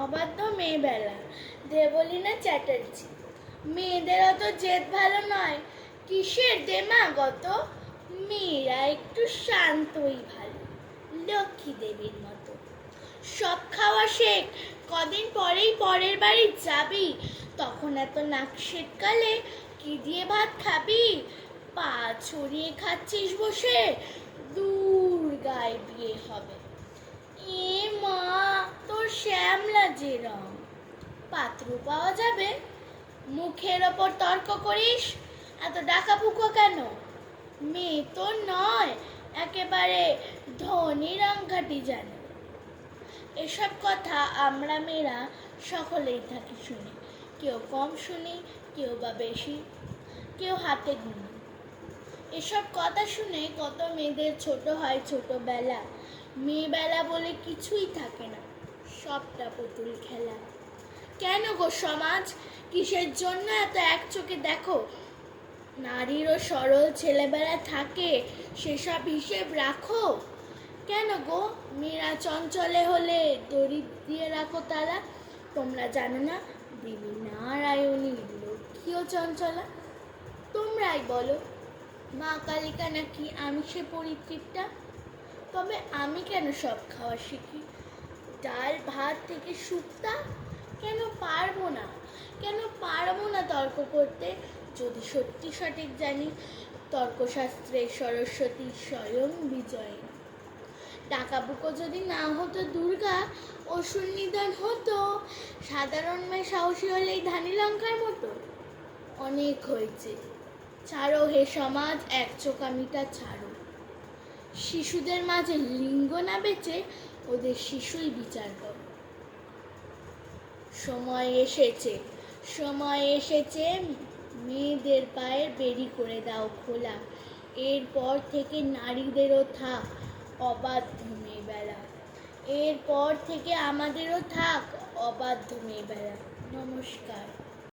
অবাধ্য মেয়েবেলা। দেবলীনা চ্যাটার্জি। মেয়েদের অত জেদ ভালো নয়, কিসের দেমাগ অত? মেয়েরা একটু শান্তই ভালো, লক্ষ্মী দেবীর মতো। সব খাওয়া শেখ, কদিন পরেই পরের বাড়ি যাবি, তখন এত নাক সেটকালে কি দিয়ে ভাত খাবি? পা ছড়িয়ে খাচ্ছিস বসে, দূর গায়ে বিয়ে হবে। এ মা, তোর শ্যামলা যে রং, পাত্র পাওয়া যাবে? মুখের ওপর তর্ক করিস, এত ডাকাপুকো কেন? মেয়ে তো নয়, একেবারে ধনী রংঘাটি জানে। এসব কথা আমরা মেয়েরা সকলেই থাকি শুনি, কেউ কম শুনি, কেউ বা বেশি, কেউ হাতে গুনি। এসব কথা শুনে কত মেয়েদের ছোট হয় ছোটবেলা। মেয়েবেলা বলে কিছুই থাকে না, সবটা পুতুল খেলা। কেন গো সমাজ, কিসের জন্য এত এক চোখে দেখো? নারীরও সরল ছেলেবেলা থাকে, সেসব হিসেব রাখো। কেন গো মেয়েরা চঞ্চলে হলে দড়ি দিয়ে রাখো তারা? তোমরা জানো না দেবী নারায়ণী লক্ষ্মীও চঞ্চলা? তোমরাই বলো, মা কালিকা নাকি আমিষে পরিতৃপ্তা? তবে আমি কেন সব খাওয়া শিখি? ডাল ভাত থেকে শুক্তা কেন পারবো না? কেন পারবো না তর্ক করতে, যদি সত্যি সঠিক জানি তর্কশাস্ত্রে সরস্বতী স্বয়ং বিজয়ী। ডাকাবুকো যদি না হতো দুর্গা, অসুর নিধন হতো, সাধারণ মেয়ে সাহসী হলেই ধানি লঙ্কার মতো। অনেক হয়েছে, ছাড়ো হে সমাজ, এক চোখামিটা ছাড়ো। শিশুদের মাঝে লিঙ্গ না বেচে ওদের শিশুই বিচার করো। সময় এসেছে, মেয়েদের পায়ের বেরি করে দাও খোলা। এরপর থেকে নারীদেরও থাক অবাধ্য মেয়েবেলা। এরপর থেকে আমাদেরও থাক অবাধ্য মেয়েবেলা। নমস্কার।